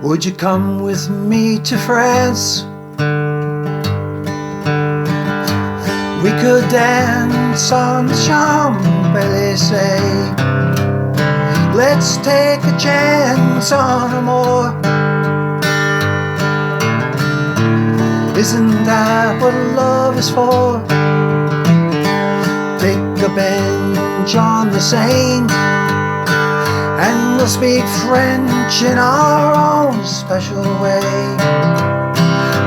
Would you come with me to France? We could dance on the Champs-Élysées. Let's take a chance on a moor. Isn't that what love is for? Pick a bench on the Seine, and we'll speak French in our own special way.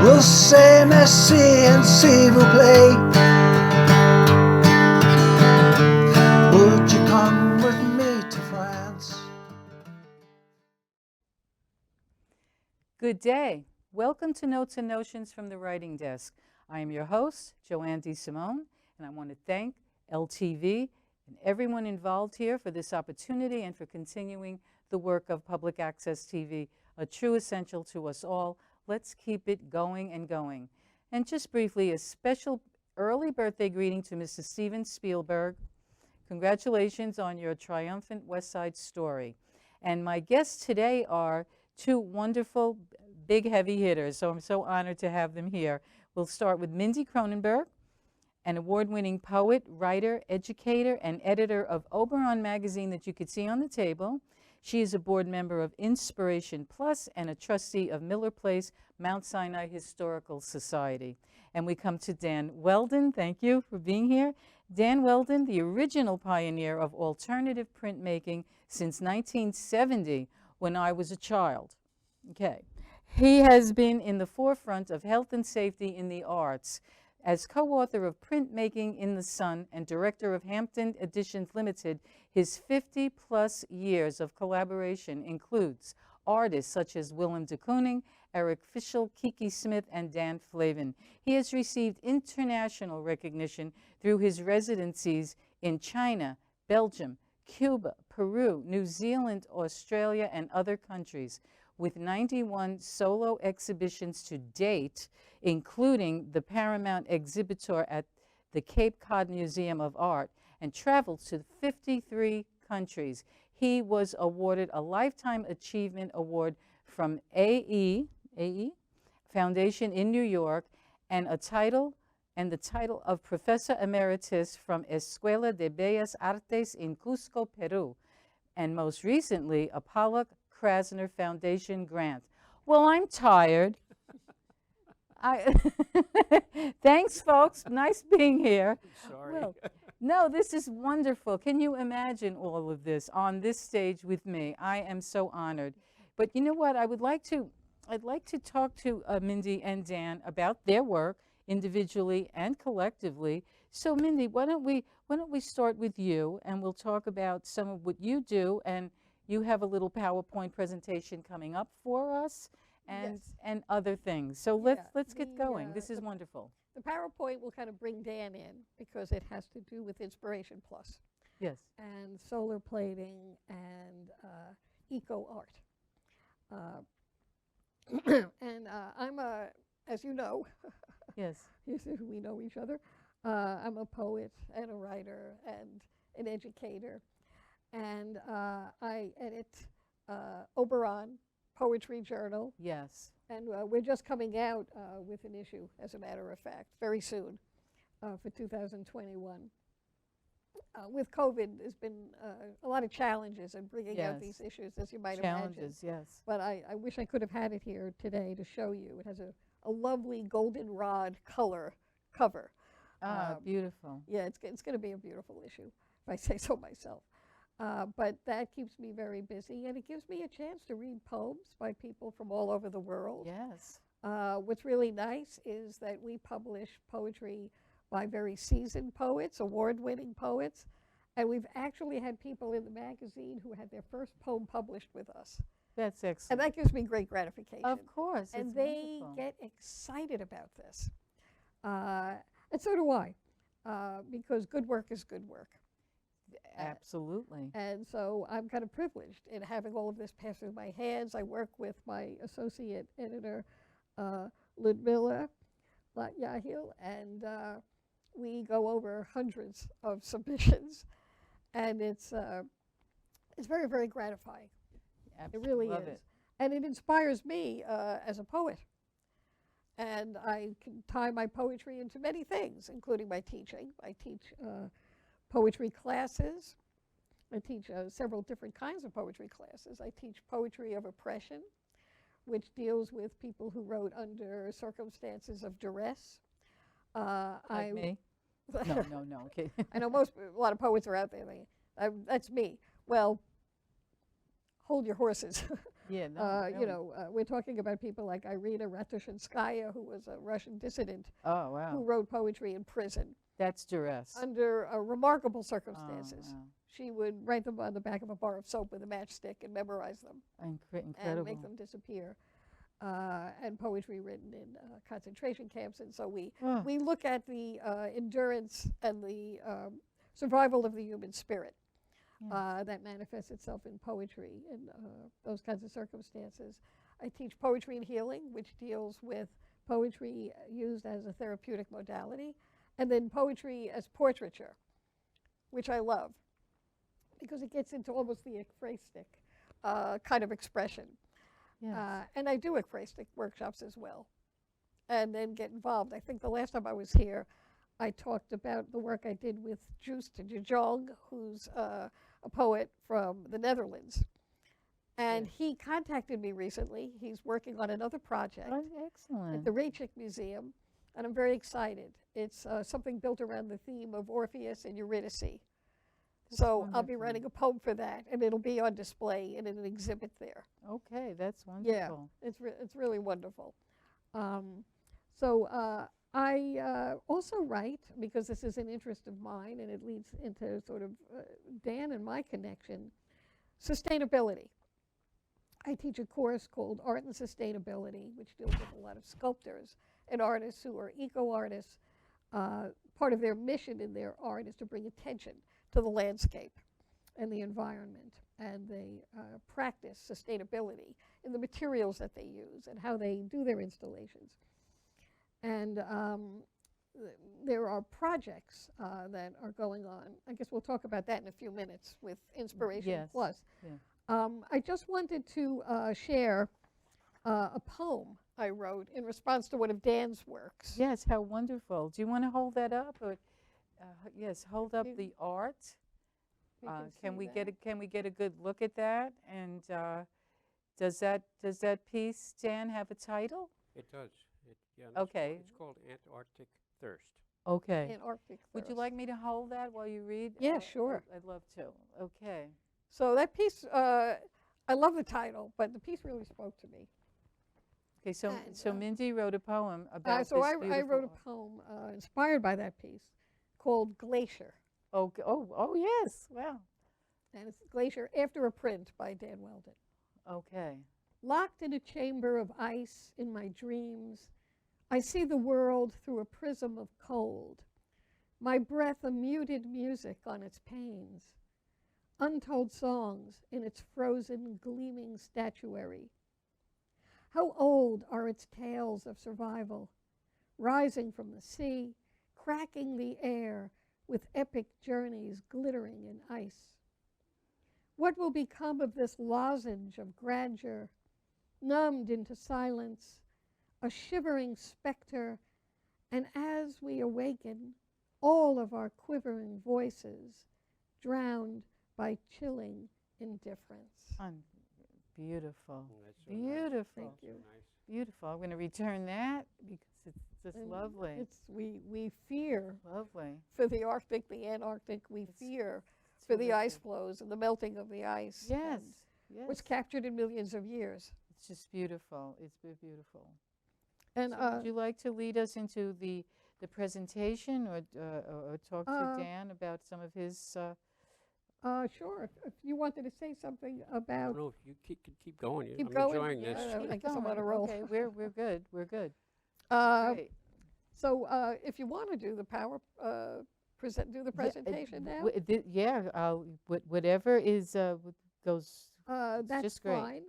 We'll say merci and s'il vous plaît. Would you come with me to France? Good day. Welcome to Notes and Notions from the Writing Desk. I am your host, Joanne de Simone, and I want to thank LTV and everyone involved here for this opportunity and for continuing the work of Public Access TV, a true essential to us all. Let's keep it going and going. And just briefly, a special early birthday greeting to Mr. Steven Spielberg. Congratulations on your triumphant West Side Story. And my guests today are two wonderful, big, heavy hitters, so I'm so honored to have them here. We'll start with Mindy Kronenberg, an award-winning poet, writer, educator, and editor of Oberon magazine that you could see on the table. She is a board member of Inspiration Plus and a trustee of Miller Place, Mount Sinai Historical Society. And we come to Dan Welden. Thank you for being here. Dan Welden, the original pioneer of alternative printmaking since 1970 when I was a child. Okay. He has been in the forefront of health and safety in the arts. As co-author of Printmaking in the Sun and director of Hampton Editions Limited, his 50-plus years of collaboration includes artists such as Willem de Kooning, Eric Fischel, Kiki Smith, and Dan Flavin. He has received international recognition through his residencies in China, Belgium, Cuba, Peru, New Zealand, Australia, and other countries, with 91 solo exhibitions to date, including the Paramount Exhibitor at the Cape Cod Museum of Art, and traveled to 53 countries. He was awarded a Lifetime Achievement Award from AE Foundation in New York, and the title of Professor Emeritus from Escuela de Bellas Artes in Cusco, Peru, and most recently, a Pollock Krasner Foundation grant. Well, I'm tired. Thanks, folks. Nice being here. Sorry. Well, no, this is wonderful. Can you imagine all of this on this stage with me? I am so honored. But you know what? I'd like to talk to Mindy and Dan about their work individually and collectively. So, Mindy, why don't we start with you, and we'll talk about some of what you do, and you have a little PowerPoint presentation coming up for us, and Yes. and other things. So let's get going. This is wonderful. The PowerPoint will kind of bring Dan in because it has to do with Inspiration Plus Yes. and solar plating and eco art. And I'm as you know, Yes. we know each other. I'm a poet and a writer and an educator. And I edit Oberon Poetry Journal. Yes. And we're just coming out with an issue, as a matter of fact, very soon for 2021. With COVID, there's been a lot of challenges in bringing out these issues, as you might imagine. Challenges, yes. But I wish I could have had it here today to show you. It has a lovely goldenrod cover. Beautiful. Yeah, it's going to be a beautiful issue, if I say so myself. But that keeps me very busy, and it gives me a chance to read poems by people from all over the world. Yes. What's really nice is that we publish poetry by very seasoned poets, award-winning poets, and we've actually had people in the magazine who had their first poem published with us. That's excellent. And that gives me great gratification. Of course. And it's they wonderful. get excited about this. And so do I, because good work is good work. Absolutely. And so I'm kind of privileged in having all of this pass through my hands. I work with my associate editor, Ludmila Yahil, and we go over hundreds of submissions, and it's very, very gratifying. Absolutely. It really Love is. it. And it inspires me as a poet. And I can tie my poetry into many things, including my teaching. I teach poetry classes. I teach several different kinds of poetry classes. I teach poetry of oppression, which deals with people who wrote under circumstances of duress. Like me? No, okay. I know a lot of poets are out there. That's me. Well, hold your horses. Yeah, no, You know, we're talking about people like Irina Ratushinskaya, who was a Russian dissident oh, wow. who wrote poetry in prison That's duress. under remarkable circumstances. Oh, wow. She would write them on the back of a bar of soap with a matchstick and memorize them Incredible. and make them disappear. And poetry written in concentration camps. And so we look at the endurance and the survival of the human spirit. That manifests itself in poetry in those kinds of circumstances. I teach poetry and healing, which deals with poetry used as a therapeutic modality, and then poetry as portraiture, which I love, because it gets into almost the ekphrastic kind of expression. Yes. And I do ekphrastic workshops as well, and then get involved. I think the last time I was here, I talked about the work I did with Joost de Jong, who's a poet from the Netherlands. And he contacted me recently. He's working on another project Excellent. at the Reichik Museum, and I'm very excited. It's something built around the theme of Orpheus and Eurydice. So I'll be writing a poem for that, and it'll be on display in an exhibit there. Okay, that's wonderful. Yeah, it's really wonderful. I also write, because this is an interest of mine, and it leads into sort of Dan and my connection, sustainability. I teach a course called Art and Sustainability, which deals with a lot of sculptors and artists who are eco-artists. Part of their mission in their art is to bring attention to the landscape and the environment, and they practice sustainability in the materials that they use and how they do their installations. And there are projects that are going on. I guess we'll talk about that in a few minutes with Inspiration Plus. Yeah. I just wanted to share a poem I wrote in response to one of Dan's works. Yes, how wonderful. Do you want to hold that up? Or, yes, hold up the art. Can we get a good look at that? And does that piece, Dan, have a title? It does. Okay. It's called Antarctic Thirst. Okay. Antarctic Would you Thirst. like me to hold that while you read? Yeah, sure. I'd love to. Okay. So that piece, I love the title, but the piece really spoke to me. Okay, so And, Mindy wrote a poem about So this I beautiful wrote art. a poem inspired by that piece called Glacier. Oh, yes. Wow. And it's Glacier after a print by Dan Welden. Okay. Locked in a chamber of ice in my dreams, I see the world through a prism of cold. My breath a muted music on its panes, untold songs in its frozen, gleaming statuary. How old are its tales of survival, rising from the sea, cracking the air with epic journeys glittering in ice. What will become of this lozenge of grandeur, numbed into silence, a shivering specter, and as we awaken, all of our quivering voices drowned by chilling indifference. Beautiful. That's so Beautiful. Nice. Thank you. So nice. Beautiful. I'm going to return that because it's just And lovely. We fear Lovely. for the Arctic, the Antarctic, we fear for the ice flows and the melting of the ice. Yes. and Yes. was captured in millions of years. It's just beautiful. It's beautiful. And So would you like to lead us into the presentation, or talk to Dan about some of his? sure, if you wanted to say something I about, don't know if you keep going. Keep I'm going? enjoying Yeah. this. I guess I'm on a roll. Okay, we're good. We're good. uh, Great. so if you want to do the do the presentation now, Whatever is goes. that's just great. fine.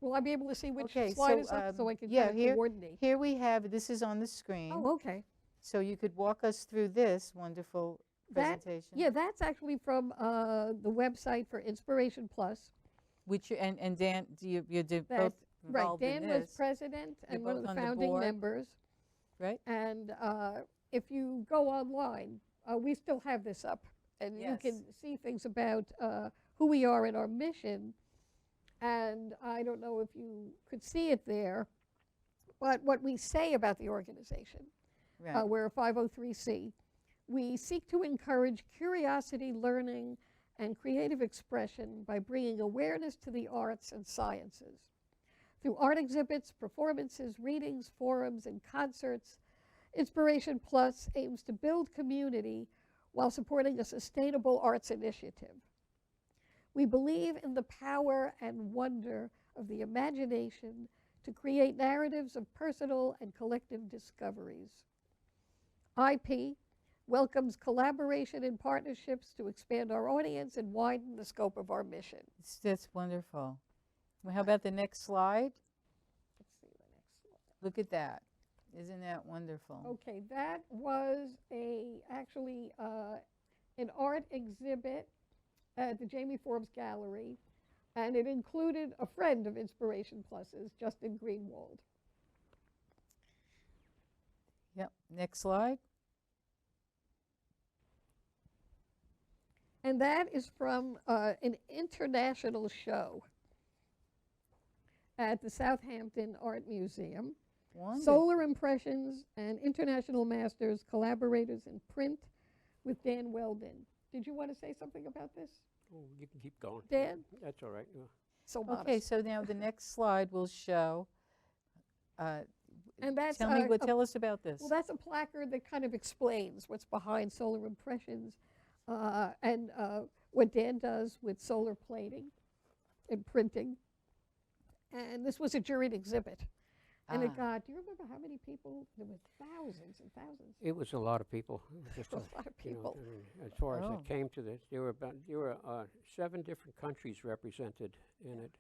Will I be able to see which Okay, slide so, is up so I can yeah, kind of here- coordinate? Here we have. This is on the screen. Oh, okay. So you could walk us through this wonderful That- presentation. Yeah, that's actually from the website for Inspiration Plus. Which and Dan, you're both Right, involved in Dan was this, president You're and one of both the on the founding board. members. right? And if you go online, we still have this up, and you Yes. can see things about who we are and our mission. And I don't know if you could see it there, but what we say about the organization, Right. we're a 503c. We seek to encourage curiosity, learning, and creative expression by bringing awareness to the arts and sciences. Through art exhibits, performances, readings, forums, and concerts, Inspiration Plus aims to build community while supporting a sustainable arts initiative. We believe in the power and wonder of the imagination to create narratives of personal and collective discoveries. IP welcomes collaboration and partnerships to expand our audience and widen the scope of our mission. That's wonderful. Well, how about the next slide? Let's see the next slide. Look at that. Isn't that wonderful? Okay, that was actually an art exhibit at the Jamie Forbes Gallery, and it included a friend of Inspiration Plus's, Justin Greenwald. Yep. Next slide. And that is from an international show at the Southampton Art Museum. Wonderful. Solar Impressions and International Masters Collaborators in Print with Dan Welden. Did you want to say something about this, Oh, you can keep going. Dan? That's all right. Yeah. So modest. Okay, so now the next slide will show. And that's Tell us about this. well, that's a placard that kind of explains what's behind Solar Impressions and what Dan does with solar plating and printing. And this was a juried exhibit. And it got, do you remember how many people? There were thousands and thousands. It was a lot of people. It was just A lot of people. I mean, as far as Oh. it came to this, there were 7 different countries represented in it.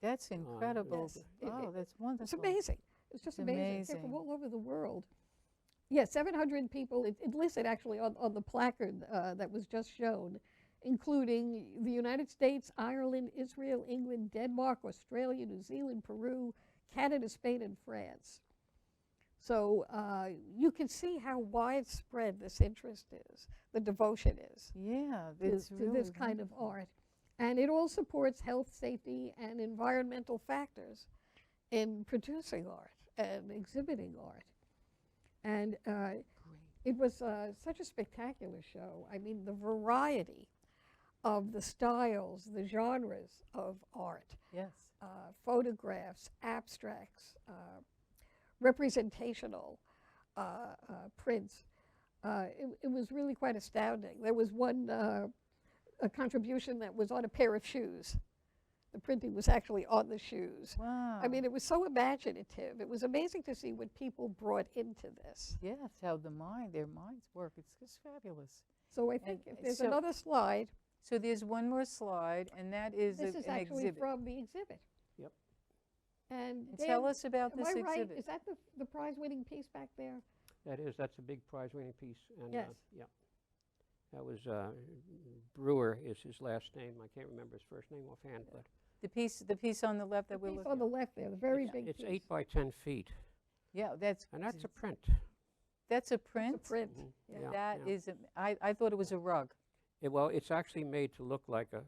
That's incredible. Yes. Oh, that's wonderful. It's amazing. It's just It's amazing. They're from amazing. all over the world. Yeah, 700 people. It listed actually on the placard that was just shown, including the United States, Ireland, Israel, England, Denmark, Australia, New Zealand, Peru, Canada, Spain, and France. So you can see how widespread this interest is, the devotion is Yeah, to, it's to really this kind of art. And it all supports health, safety, and environmental factors in producing art and exhibiting art. And it was such a spectacular show. I mean, the variety of the styles, the genres of art, Yes. photographs, abstracts, representational prints. It was really quite astounding. There was one a contribution that was on a pair of shoes. The printing was actually on the shoes. Wow. I mean, it was so imaginative. It was amazing to see what people brought into this. yes, how their minds work. It's just fabulous. So I think And if there's so- another slide, So there's one more slide, and that is this is an actually exhibit. from the exhibit. Yep. And And tell Dan, us about am this I right? exhibit. Is that the prize-winning piece back there? That's a big prize-winning piece. And, Yes. yeah. That was Brewer is his last name. I can't remember his first name offhand, but The piece on the left that The we're piece looking on the left there, the very big it's piece. 8 by 10 feet, Yeah, that's and that's a print. that's a It's print. a print. Mhm. Yeah. Yeah, That yeah. is I thought it was a rug, Well, it's actually made to look like a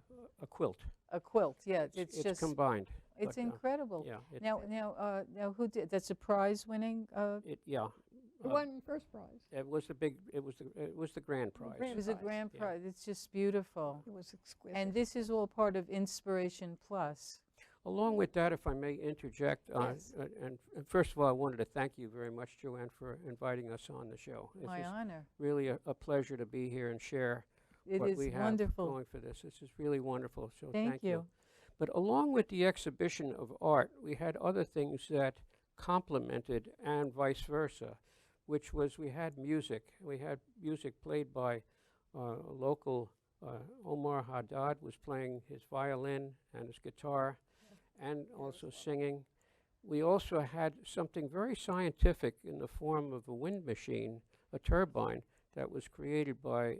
quilt. a quilt. Yeah, it's just combined. it's but, incredible. Yeah. Now who did? That's a prize-winning. Yeah. The one first prize. It was the grand prize. It was a prize, grand yeah. prize. It's just beautiful. It was exquisite. And this is all part of Inspiration Plus. Along with that, if I may interject, Yes. and first of all, I wanted to thank you very much, Joanne, for inviting us on the show. This My is honor. really a pleasure to be here and share It what is we have wonderful. going for this. This is really wonderful, so Thank you. But along with the exhibition of art, we had other things that complemented and vice versa, which was we had music. We had music played by a local, Omar Haddad was playing his violin and his guitar and also singing. We also had something very scientific in the form of a wind machine, a turbine, that was created by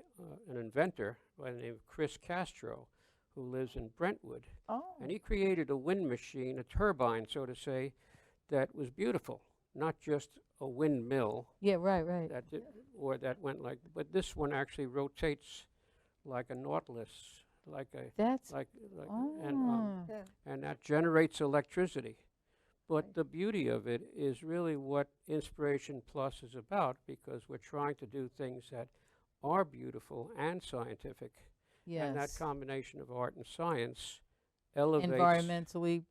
an inventor by the name of Chris Castro, who lives in Brentwood. Oh, And he created a wind machine, a turbine, so to say, that was beautiful, not just a windmill yeah, right. that or that went like, but this one actually rotates like a nautilus, like a That's, like oh, Yeah. and that generates electricity. But Right. the beauty of it is really what Inspiration Plus is about, because we're trying to do things that are beautiful and scientific, and that yes. combination of art and science elevates. Environmentally,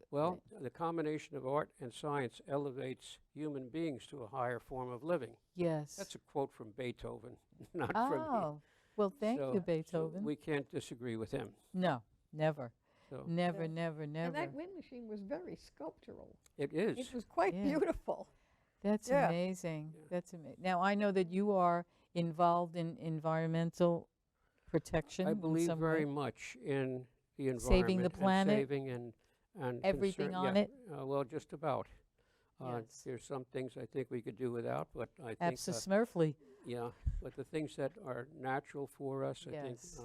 Well, the combination of art and science elevates human beings to a higher form of living. yes. That's a quote from Beethoven, not from me. Oh, well, thank you, So Beethoven. we can't disagree with him. No, never. So Never, Yeah. never, And never. that wind machine was very sculptural. it is. It was quite Yeah. beautiful. That's Yeah. amazing. Yeah. That's amazing. Now, I know that you are involved in environmental protection I in believe some very way. much in the environment, Saving the and planet, saving and everything on yeah, it. well, just about. Yes. There's some things I think we could do without, but I think Absolutely. yeah, but the things that are natural for us, I think Yes.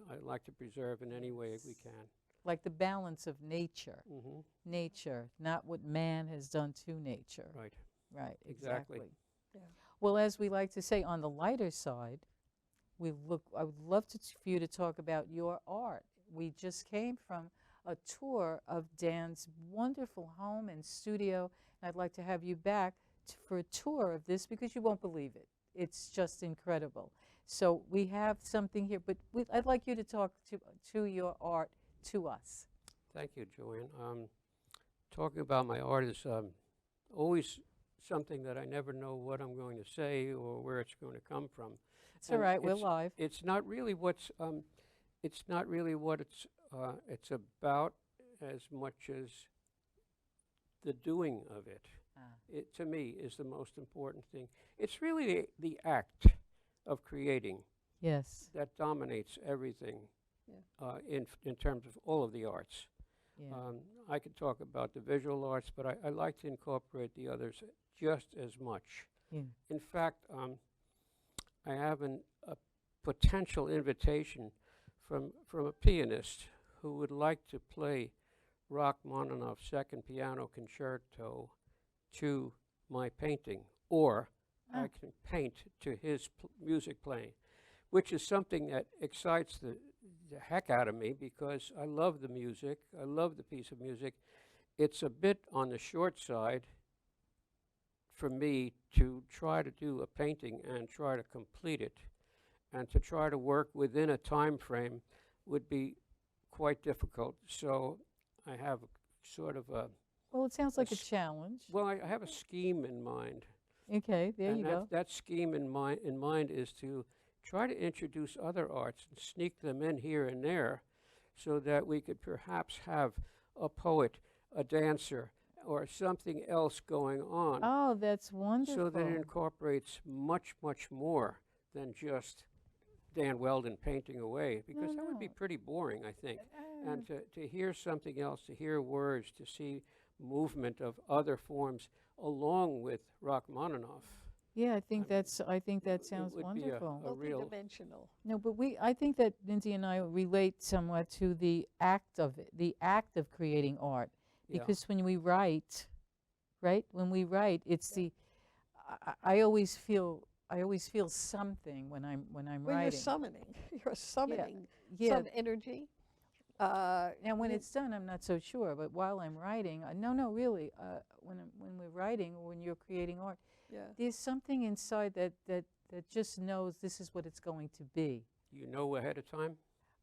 I'd like to preserve in any way we can. Like the balance of nature. Hmm. Nature, not what man has done to nature. Right. Right, Exactly. exactly. Yeah. Well, as we like to say, on the lighter side, I would love for you to talk about your art. We just came from a tour of Dan's wonderful home and studio, and I'd like to have you back for a tour of this because you won't believe it. It's just incredible. So we have something here, but I'd like you to talk to your art to us. Thank you, Joanne. Talking about my art is always something that I never know what I'm going to say or where it's going to come from. It's all And right, we're live. It's not really what's it's not really what it's about as much as the doing of it. Ah. It to me is the most important thing. It's really the act of creating Yes. that dominates everything Yeah. in terms of all of the arts. Yeah. I could talk about the visual arts, but I like to incorporate the others just as much. Yeah. In fact, I have a potential invitation from a pianist who would like to play Rachmaninoff's Second Piano Concerto to my painting, or Ah. I can paint to his music playing, which is something that excites the heck out of me because I love the music. I love the piece of music. It's a bit on the short side for me to try to do a painting and try to complete it, and to try to work within a time frame would be quite difficult. So I have sort of a, Well, it sounds like a s- challenge. well, I have a scheme in mind. Okay, there And you go. that scheme in mind is to try to introduce other arts and sneak them in here and there so that we could perhaps have a poet, a dancer, or something else going on, Oh, that's wonderful. so that it incorporates much, much more than just Dan Welden painting away, because that would be no. pretty boring, I think. Uh, And to hear something else, to hear words, to see movement of other forms along with Rachmaninoff. yeah, I think mean, that it sounds would be a wonderful. real- Multidimensional. No, but I think that Mindy and I relate somewhat to the act of it, the act of creating art. Yeah. Because when we write, right? When we write, it's Yeah. the I always feel something when I'm Well, you're writing. summoning. You're summoning Yeah. some energy. And when you- it's done, I'm not so sure. But while I'm writing, no, really, when we're writing or when you're creating art, yeah. there's something inside that just knows this is what it's going to be. You know ahead of time?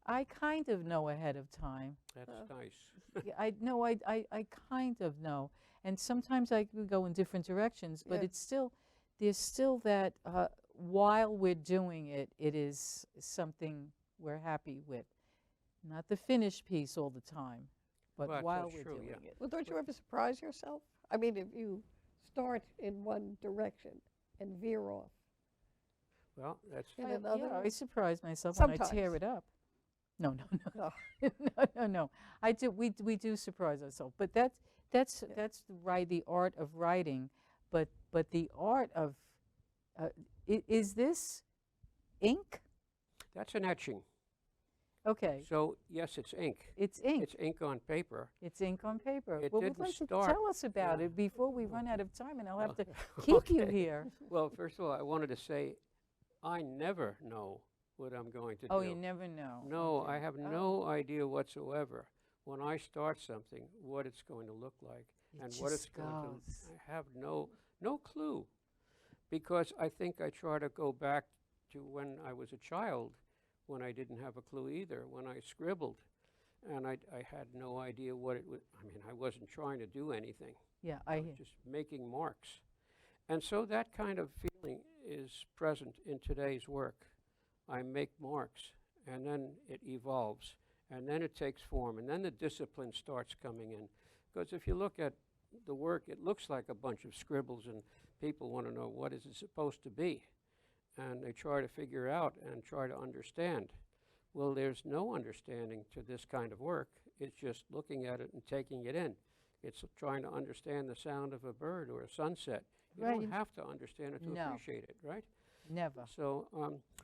I kind of know ahead of time. That's nice. Yeah, I kind of know. And sometimes I could go in different directions, but Yeah. there's still that while we're doing it, it is something we're happy with. Not the finished piece all the time, but Well, while that's we're true, doing yeah. it. Well, don't you ever surprise yourself? I mean, if you start in one direction and veer off Well, that's in Yeah, another. I surprise myself when I tear Sometimes. it up. No, No. no. We do surprise ourselves, but that's the art of writing, but the art of is this ink? That's an etching. Okay. So yes, it's ink. It's ink. It's ink on paper. It's ink on paper. It Well, we'd didn't like to start- tell us about yeah. it before we run out of time, and I'll have to Okay. keep you Okay. here. Well, first of all, I wanted to say I never know what I'm going to Oh, do. you never know. No, Okay. I have Oh, no idea whatsoever when I start something what it's going to look like it and what it's just going to. goes. I have no clue, because I think I try to go back to when I was a child, when I didn't have a clue either, when I scribbled, and I had no idea what it was. I mean, I wasn't trying to do anything. Yeah, I I was hear. just making marks. And so that kind of feeling is present in today's work. I make marks, and then it evolves, and then it takes form, and then the discipline starts coming in. Because if you look at the work, it looks like a bunch of scribbles, and people want to know what is it supposed to be. And they try to figure out and try to understand. Well, there's no understanding to this kind of work. It's just looking at it and taking it in. It's trying to understand the sound of a bird or a sunset. You Right. don't have to understand it to No. appreciate it, right? Never. So,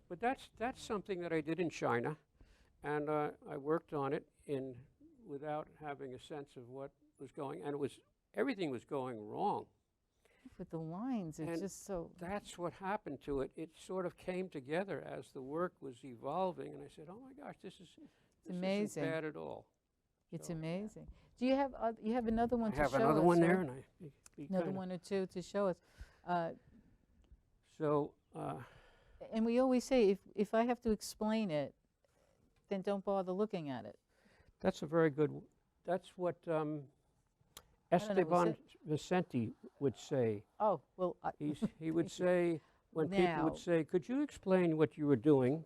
but that's something that I did in China, and I worked on it without having a sense of what was going, and everything was going wrong. With the lines, it's And just so. That's what happened to it. It sort of came together as the work was evolving, and I said, "Oh my gosh, this amazing. isn't bad at all." It's So, amazing. Do you have you have another one I to have show another us, one right? there, and Another one or two to show us. So. And we always say, if I have to explain it, then don't bother looking at it. That's a very good. That's what know, was Esteban Vicente would say. Oh, well, He would say, when people Now- would say, "Could you explain what you were doing?"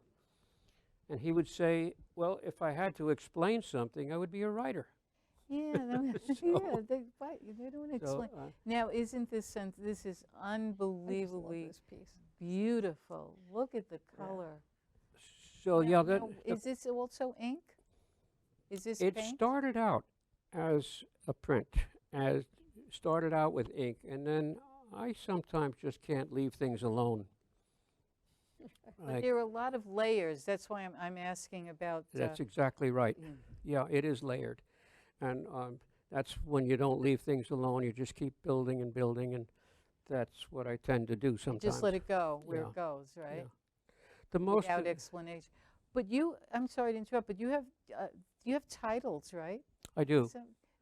And he would say, "Well, if I had to explain something, I would be a writer." yeah, yeah, they don't explain. Now, isn't this this is I just love unbelievably this piece. beautiful. Look at the color. So Now- yeah, now, is this also ink? Is this it paint? started out as a print, started out with ink, and then I sometimes just can't leave things alone. But there are a lot of layers. That's why I'm asking about. That's exactly right. yeah. Yeah, it is layered. And that's when you don't leave things alone. You just keep building and building, and that's what I tend to do sometimes. Just let it go where Yeah. it goes, right? Yeah. The most Without explanation. But I'm sorry to interrupt, but you have titles, right? I do.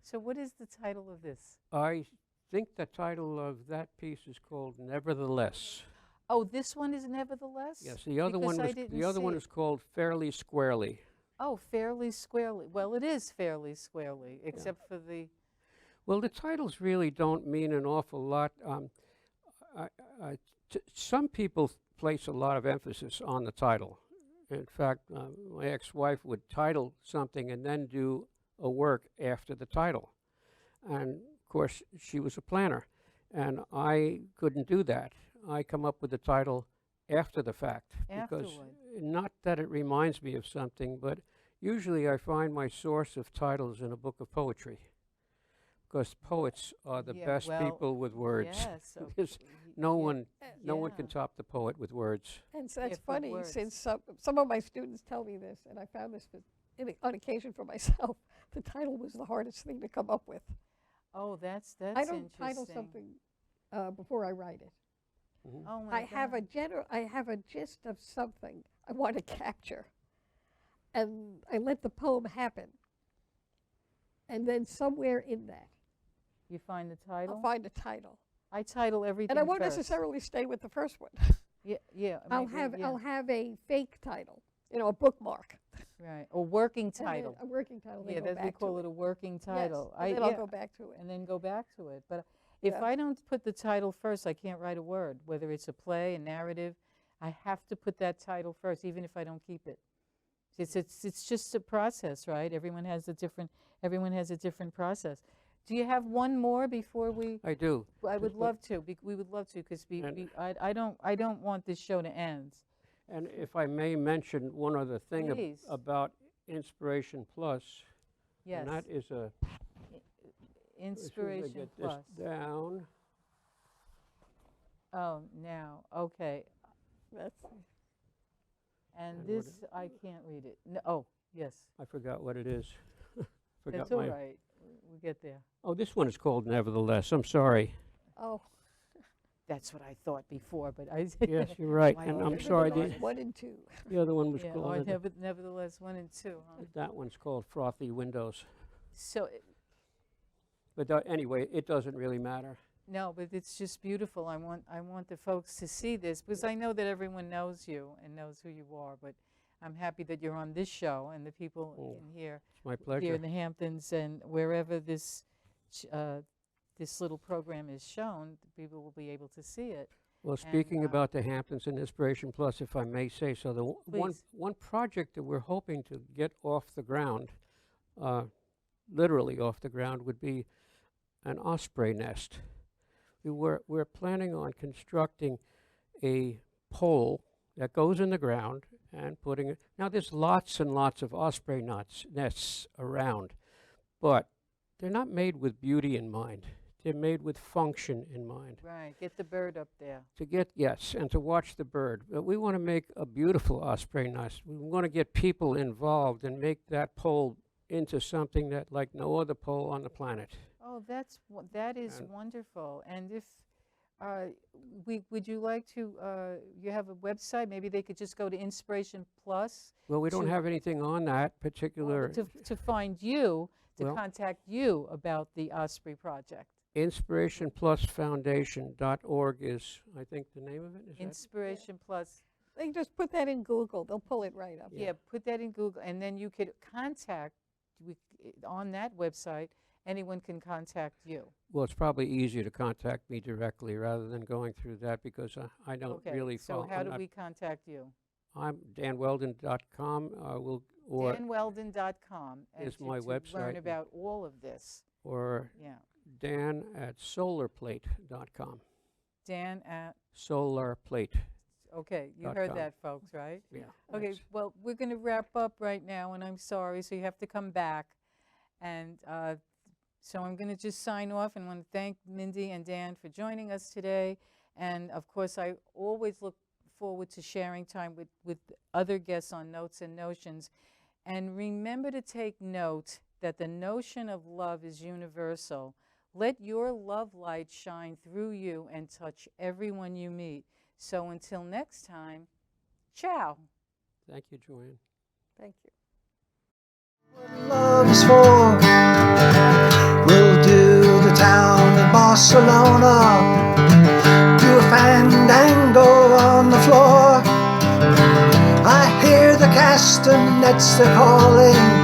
So what is the title of this? I think the title of that piece is called Nevertheless. Oh, this one is Nevertheless? Yes, the other Because one I was didn't the other see one it. is called Fairly Squarely. Oh, Fairly Squarely. Well, it is Fairly Squarely, except for the. Well, the titles really don't mean an awful lot. Some people place a lot of emphasis on the title. In fact, my ex-wife would title something and then do a work after the title. And of course, she was a planner, and I couldn't do that. I come up with the title after the fact, because Afterward. not that it reminds me of something, but usually I find my source of titles in a book of poetry, because poets are the Yeah, best well, people with words. Yes. So Because y- no yeah, one yeah. can top the poet with words. And so Yeah, that's for funny, words. since some of my students tell me this, and I found this on occasion for myself, the title was the hardest thing to come up with. Oh, that's I don't interesting. title something before I write it. Mhm. Oh my I have God. I have a gist of something I want to capture, and I let the poem happen. And then somewhere in that, You find the title? I'll find a title, I title everything and I won't first. necessarily stay with the first one. Yeah. I'll maybe, have a fake title, a bookmark. right. A working And then title. a working title. then Yeah, go that we back to call it a working Yes, title. and then I'll go back to it. and then go back to it. But if Yeah. I don't put the title first, I can't write a word. Whether it's a play, a narrative, I have to put that title first, even if I don't keep it. It's just a process, right? Everyone has a different process. Do you have one more before we? I do. I would But- love to. We would love to, because And- I don't want this show to end. And if I may mention one other thing Please. about Inspiration Plus, Yes. and that is a Inspiration as soon as I get Plus. this down. Oh, now, okay. That's And And what this, I can't read it. No, oh, Yes. I forgot what it is. Forgot That's all right. We'll get there. Oh, this one is called Nevertheless. I'm sorry. Oh, That's what I thought before, but I. Yes, you're right. Why And not? I'm sorry. Nevertheless, 1 and 2. The other one was Yeah, called. or nevertheless, 1 and 2. Huh? That one's called Frothy Windows. So, But anyway, it doesn't really matter. no, but it's just beautiful. I want the folks to see this because I know that everyone knows you and knows who you are. But I'm happy that you're on this show and the people in here, It's my here pleasure. in the Hamptons and wherever this this little program is shown, people will be able to see it. Well, speaking and, about the Hamptons and Inspiration Plus, if I may say so, the Please. one project that we're hoping to get off the ground, literally off the ground, would be an osprey nest. We're planning on constructing a pole that goes in the ground and putting it. Now, there's lots and lots of osprey nests around, but they're not made with beauty in mind. They're made with function in mind. Right, get the bird up there. To get, yes, and to watch the bird. But we want to make a beautiful osprey nest. We want to get people involved and make that pole into something that like no other pole on the planet. Oh, that is And- wonderful. And if would you like to? You have a website. Maybe they could just go to Inspiration Plus Well, we don't To- have anything on that particular. to find you, to Well- contact you about the Osprey project. InspirationPlusFoundation.org is, I think, the name of it. Is that? Inspiration Plus. They just put that in Google. They'll pull it right up. Yeah, put that in Google, and then you could contact on that website. Anyone can contact you. Well, it's probably easier to contact me directly rather than going through that because I don't Okay. really So follow. how I'm do not- we contact you? I'm danwelden.com. Or danwelden.com is to my learn website. about all of this. or Yeah, Dan@solarplate.com. Dan at. Solarplate. Okay, you .com. heard that, folks, right? Yeah. Okay, that's- well, we're going to wrap up right now, and I'm sorry, so you have to come back. And so I'm going to just sign off and want to thank Mindy and Dan for joining us today. And of course, I always look forward to sharing time with other guests on Notes and Notions. And remember to take note that the notion of love is universal. Let your love light shine through you and touch everyone you meet. So until next time, ciao. Thank you, Joanne. Thank you. What love is for. We'll do the town of Barcelona. Do a fandango on the floor. I hear the castanets, they're calling.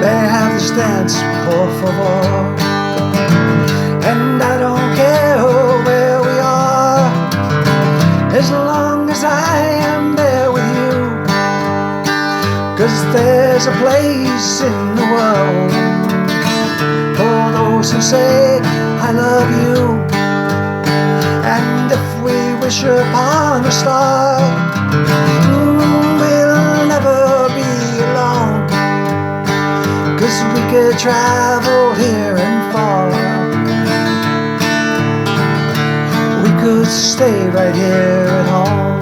May I have this dance, por favor. And I don't care where we are, as long as I am there with you. 'Cause there's a place in the world for those who say I love you. And if we wish upon a star, we'll never be alone. 'Cause we could travel here and far. We could stay right here at home.